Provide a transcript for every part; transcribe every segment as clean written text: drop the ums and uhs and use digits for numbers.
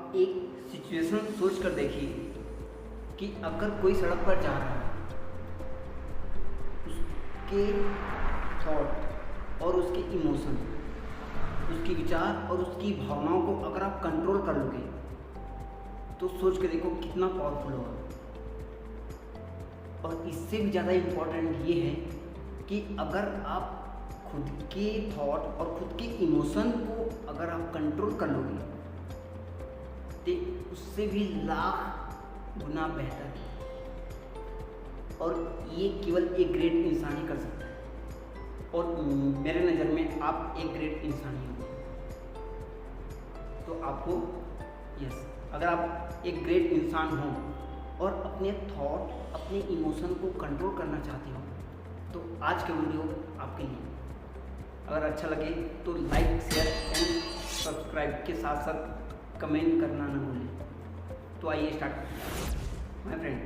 आप एक सिचुएशन सोच कर देखिए कि अगर कोई सड़क पर जा रहा है, उसके थॉट और उसके इमोशन, उसके विचार और उसकी भावनाओं को अगर आप कंट्रोल कर लोगे तो सोच के देखो कितना पावरफुल होगा। और इससे भी ज़्यादा इम्पोर्टेंट ये है कि अगर आप खुद के थॉट और खुद के इमोशन को अगर आप कंट्रोल कर लोगे तो उससे भी लाख गुना बेहतर है। और ये केवल एक ग्रेट इंसान ही कर सकता है, और मेरे नज़र में आप एक ग्रेट इंसान ही हो। तो आपको अगर आप एक ग्रेट इंसान हो और अपने थॉट, अपने इमोशन को कंट्रोल करना चाहते हो तो आज का वीडियो आपके लिए। अगर अच्छा लगे तो लाइक, शेयर एंड सब्सक्राइब के साथ साथ कमेंट करना ना भूलें। तो आइए स्टार्ट। माय फ्रेंड,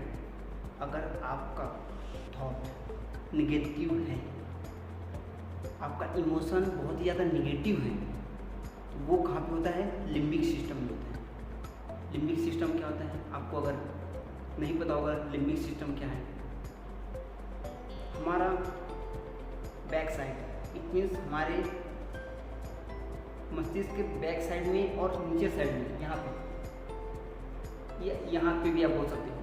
अगर आपका थॉट निगेटिव है, आपका इमोशन बहुत ही ज़्यादा निगेटिव है, तो वो कहाँ पे होता है? लिम्बिक सिस्टम में होता है। लिम्बिक सिस्टम क्या होता है? आपको अगर नहीं पता होगा लिम्बिक सिस्टम क्या है, हमारा बैक साइड, इट मीन्स हमारे मस्तिष्क के बैक साइड में और नीचे साइड में, यहाँ पे भी आप बोल सकते हो,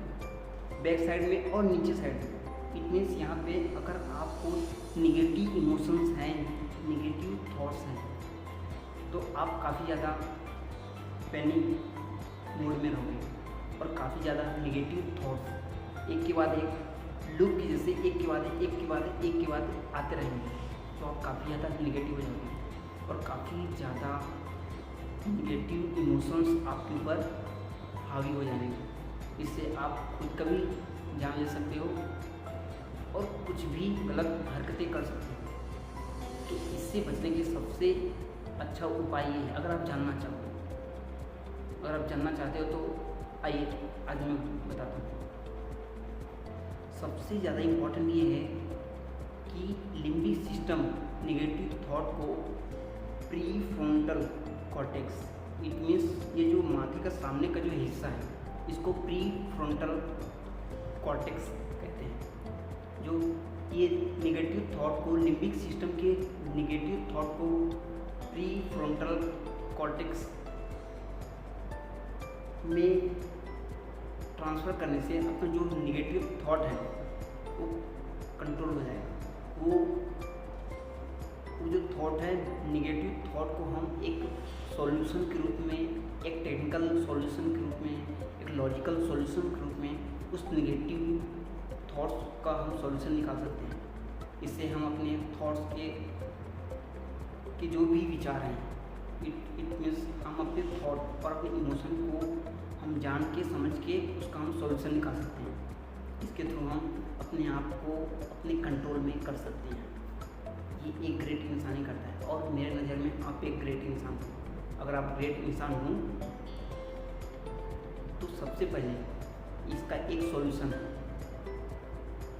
बैक साइड में और नीचे साइड में। इट मीन्स यहाँ पे अगर आपको निगेटिव इमोशंस हैं, निगेटिव थॉट्स हैं, तो आप काफ़ी ज़्यादा पैनिक मूड में रहोगे और काफ़ी ज़्यादा निगेटिव थॉट्स एक के बाद एक लूप की जैसे एक के बाद एक आते रहेंगे। तो आप काफ़ी ज़्यादा निगेटिव हो जाएंगे और काफ़ी ज़्यादा निगेटिव इमोशंस आपके ऊपर हावी हो जाएंगे। इससे आप खुद का भी जान ले सकते हो और कुछ भी गलत हरकतें कर सकते हो। तो इससे बचने के सबसे अच्छा उपाय ये है, अगर आप जानना चाहते हो तो आइए आज मैं बताता हूँ। सबसे ज़्यादा इम्पोर्टेंट ये है कि लिम्बिक सिस्टम निगेटिव थॉट को प्रीफ्रंटल कॉर्टेक्स, इट मीन्स ये जो माथे का सामने का जो हिस्सा है, इसको प्रीफ्रंटल कॉर्टेक्स कहते हैं। जो ये निगेटिव थॉट को, लिम्बिक सिस्टम के निगेटिव थॉट को प्रीफ्रंटल कॉर्टेक्स में ट्रांसफ़र करने से अपना जो निगेटिव थॉट है वो कंट्रोल हो जाएगा। वो जो थॉट है, निगेटिव थॉट को हम एक सॉल्यूशन के रूप में, एक टेक्निकल सॉल्यूशन के रूप में, एक लॉजिकल सॉल्यूशन के रूप में उस निगेटिव थॉट्स का हम सॉल्यूशन निकाल सकते हैं। इससे हम अपने थॉट्स के जो भी विचार हैं, इट मीन्स हम अपने थॉट और अपने इमोशन को हम जान के समझ के उसका हम सॉल्यूशन निकाल सकते हैं। इसके थ्रू हम अपने आप को अपने कंट्रोल में कर सकते हैं। ये एक ग्रेट इंसान ही करता है और मेरे नज़र में आप एक ग्रेट इंसान हो। अगर आप ग्रेट इंसान हो तो सबसे पहले इसका एक सॉल्यूशन है।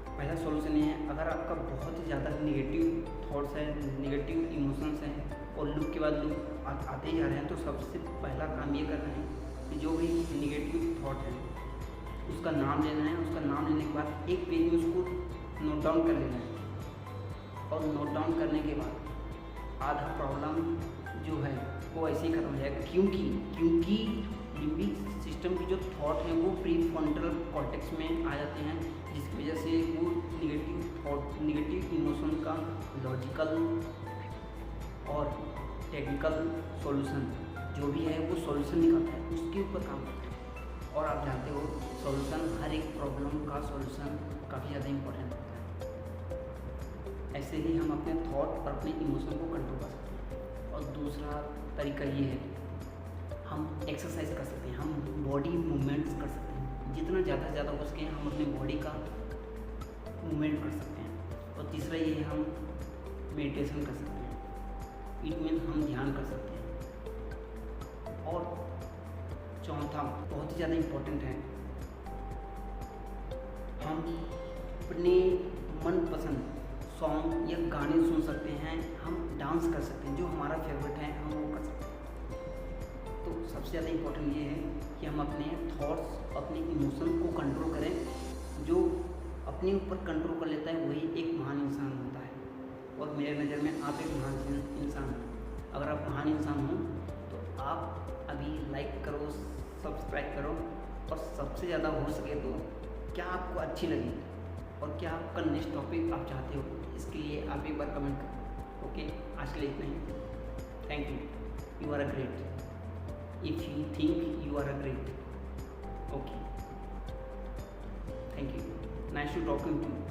पहला सॉल्यूशन ये है, अगर आपका बहुत ही ज़्यादा निगेटिव थॉट्स है, निगेटिव इमोशंस हैं और लूप के बाद लूप आते ही जा रहे हैं, तो सबसे पहला काम ये करना है कि जो भी निगेटिव थॉट है उसका नाम लेना है। उसका नाम लेने के बाद एक पेज में उसको नोट डाउन कर लेना है और नोट डाउन करने के बाद आधा प्रॉब्लम जो है वो ऐसे ही खत्म हो जाएगा। क्योंकि लिम्बिक सिस्टम की जो थॉट है वो प्रीफ्रंटल कॉर्टेक्स में आ जाते हैं, जिसकी वजह से वो निगेटिव थॉट, निगेटिव इमोशन का लॉजिकल और टेक्निकल सॉल्यूशन जो भी है वो सॉल्यूशन निकलता है, उसके ऊपर काम करता है। और आप जानते हो सॉल्यूशन, हर एक प्रॉब्लम का सॉल्यूशन काफ़ी ज़्यादा इम्पोर्टेंट होता है। ऐसे ही हम अपने थॉट और अपने इमोशन को कंट्रोल कर सकते हैं। और दूसरा तरीका ये है, हम एक्सरसाइज कर सकते हैं, हम बॉडी मूवमेंट्स कर सकते हैं। जितना ज़्यादा से ज़्यादा हो सके हम अपने बॉडी का मूवमेंट कर सकते हैं। और तीसरा ये है, हम मेडिटेशन कर सकते हैं, इट मीन हम ध्यान कर सकते हैं। और चौथा बहुत ही ज़्यादा इम्पोर्टेंट है, हम अपने मनपसंद सॉन्ग या गाने सुन सकते हैं, हम डांस कर सकते हैं, जो हमारा फेवरेट है हम वो कर सकते हैं। तो सबसे ज़्यादा इम्पोर्टेंट ये है कि हम अपने थॉट्स, अपने इमोशन को कंट्रोल करें। जो अपने ऊपर कंट्रोल कर लेता है वही एक महान इंसान होता है, और मेरे नज़र में आप एक महान इंसान हो। अगर आप महान इंसान हो तो आप अभी लाइक करो, सब्सक्राइब करो, और सबसे ज़्यादा हो सके तो क्या आपको अच्छी लगी और क्या आपका नेक्स्ट टॉपिक आप चाहते हो, इसके लिए आप एक बार कमेंट करो। ओके, आज के लिए इतना ही। Thank you. You are a great if you think you are a great. Okay, thank you. Nice to talking to you.